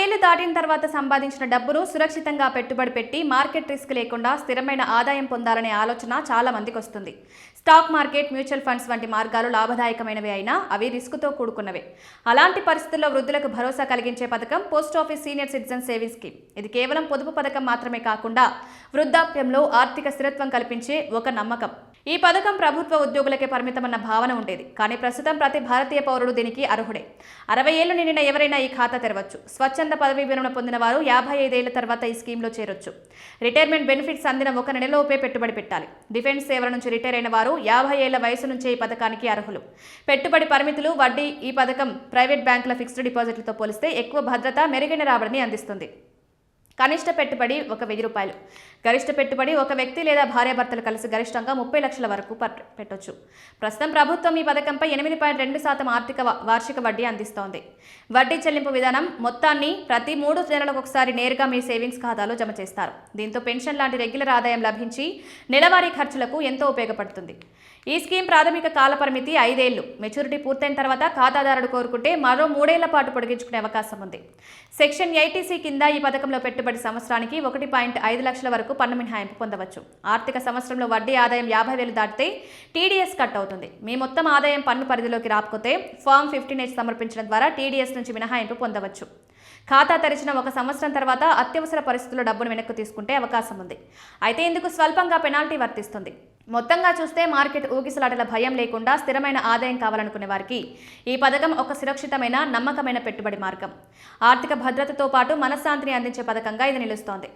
ఏళ్లు దాటిన తర్వాత సంపాదించిన డబ్బును సురక్షితంగా పెట్టుబడి పెట్టి మార్కెట్ రిస్క్ లేకుండా స్థిరమైన ఆదాయం పొందాలనే ఆలోచన చాలా మందికి వస్తుంది. స్టాక్ మార్కెట్, మ్యూచువల్ ఫండ్స్ వంటి మార్గాలు లాభదాయకమైనవే అయినా అవి రిస్క్తో కూడుకున్నవే. అలాంటి పరిస్థితుల్లో వృద్ధులకు భరోసా కలిగించే పథకం post office senior citizen savings scheme. ఇది కేవలం పొదుపు పథకం మాత్రమే కాకుండా వృద్ధాప్యంలో ఆర్థిక స్థిరత్వం కల్పించే ఒక నమ్మకం. ఈ పథకం ప్రభుత్వ ఉద్యోగులకే పరిమితమన్న భావన ఉండేది. కానీ ప్రస్తుతం ప్రతి భారతీయ పౌరుడు దీనికి అర్హుడే. 60 ఏళ్లు నిండిన ఎవరైనా ఈ ఖాతా తెరవచ్చు. స్వచ్ఛంద పదవీ విరమణ పొందిన వారు 55 ఏళ్ల తర్వాత ఈ స్కీమ్లో చేరొచ్చు. రిటైర్మెంట్ బెనిఫిట్స్ అందిన 1 నెలలోపే పెట్టుబడి పెట్టాలి. డిఫెన్స్ సేవల నుంచి రిటైర్ అయిన వారు 50 ఏళ్ల వయసు నుంచే ఈ పథకానికి అర్హులు. పెట్టుబడి పరిమితులు, వడ్డీ ఈ పథకం ప్రైవేట్ బ్యాంకుల ఫిక్స్డ్ డిపాజిట్లతో పోలిస్తే ఎక్కువ భద్రత, మెరుగైన రాబడిని అందిస్తుంది. కనిష్ట పెట్టుబడి 1000 రూపాయలు. గరిష్ట పెట్టుబడి ఒక వ్యక్తి లేదా భార్యాభర్తలు కలిసి గరిష్టంగా 30 లక్షల వరకు పెట్టొచ్చు. ప్రస్తుతం ప్రభుత్వం ఈ పథకంపై 8.2% ఆర్థిక వార్షిక వడ్డీ అందిస్తోంది. వడ్డీ చెల్లింపు విధానం మొత్తాన్ని ప్రతి 3 నెలలకు ఒకసారి నేరుగా మీ సేవింగ్స్ ఖాతాలో జమ చేస్తారు. దీంతో పెన్షన్ లాంటి రెగ్యులర్ ఆదాయం లభించి నెలవారీ ఖర్చులకు ఎంతో ఉపయోగపడుతుంది. ఈ స్కీమ్ ప్రాథమిక కాలపరిమితి 5 ఏళ్లు. మెచ్యూరిటీ పూర్తయిన తర్వాత ఖాతాదారుడు కోరుకుంటే మరో 3 ఏళ్ల పాటు పొడిగించుకునే అవకాశం ఉంది. సెక్షన్ 80C కింద ఈ పథకంలో పెట్టుబడి సంవత్సరానికి 1.5 లక్షల వరకు పన్ను మినహాయింపు పొందవచ్చు. ఆర్థిక సంవత్సరంలో వడ్డీ ఆదాయం 50,000 దాటితే TDS కట్ అవుతుంది. మీ మొత్తం ఆదాయం పన్ను పరిధిలోకి రాకపోతే ఫామ్ 15H సమర్పించడం ద్వారా TDS నుంచి మినహాయింపు పొందవచ్చు. ఖాతా తెరిచిన 1 సంవత్సరం తర్వాత అత్యవసర పరిస్థితుల్లో డబ్బును వెనక్కు తీసుకుంటే అవకాశం ఉంది. అయితే ఇందుకు స్వల్పంగా పెనాల్టీ వర్తిస్తుంది. మొత్తంగా చూస్తే మార్కెట్ ఊగిసలాటల భయం లేకుండా స్థిరమైన ఆదాయం కావాలనుకునే వారికి ఈ పథకం ఒక సురక్షితమైన, నమ్మకమైన పెట్టుబడి మార్గం. ఆర్థిక భద్రతతో పాటు మనశ్శాంతిని అందించే పథకంగా ఇది నిలుస్తోంది.